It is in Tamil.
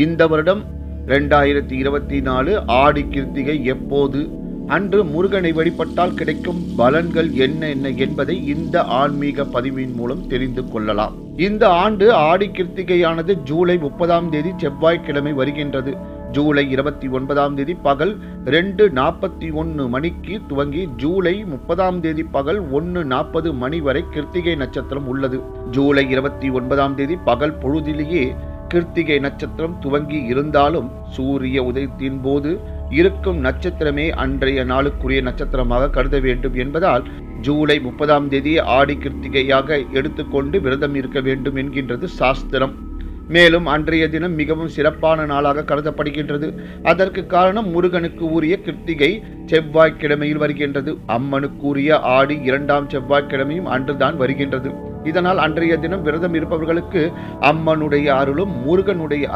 இந்த வருடம் 2024 ஆடி கிருத்திகை எப்போது, அன்று முருகனை வழிபட்டால் கிடைக்கும் பலன்கள் என்ன என்பதை இந்த ஆன்மீக பதிவின் மூலம் தெரிந்து கொள்ளலாம். இந்த ஆண்டு ஆடி கிருத்திகையானது ஜூலை 30ஆம் தேதி செவ்வாய்க்கிழமை வருகின்றது. ஜூலை 29ஆம் தேதி பகல் 2:41 மணிக்கு துவங்கி ஜூலை 30ஆம் தேதி பகல் 1:40 மணி வரை கிருத்திகை நட்சத்திரம் உள்ளது. ஜூலை 29ஆம் தேதி பகல் பொழுதிலேயே கிருத்திகை நட்சத்திரம் துவங்கி இருந்தாலும் சூரிய உதயத்தின் போது இருக்கும் நட்சத்திரமே அன்றைய நாளுக்குரிய நட்சத்திரமாக கருத வேண்டும் என்பதால் ஜூலை 30ஆம் தேதி ஆடி கிருத்திகையாக எடுத்துக்கொண்டு விரதம் இருக்க வேண்டும் என்கின்றது சாஸ்திரம். மேலும் அன்றைய தினம் மிகவும் சிறப்பான நாளாக கருதப்படுகின்றது. அதற்கு காரணம் முருகனுக்கு உரிய கிருத்திகை செவ்வாய்க்கிழமையில் வருகின்றது. அம்மனுக்கு உரிய ஆடி 2ஆம் செவ்வாய்க்கிழமையும் அன்றுதான் வருகின்றது. இதனால் அன்றைய தினம் விரதம் இருப்பவர்களுக்கு அம்மனுடைய அருளும் முருகனுடைய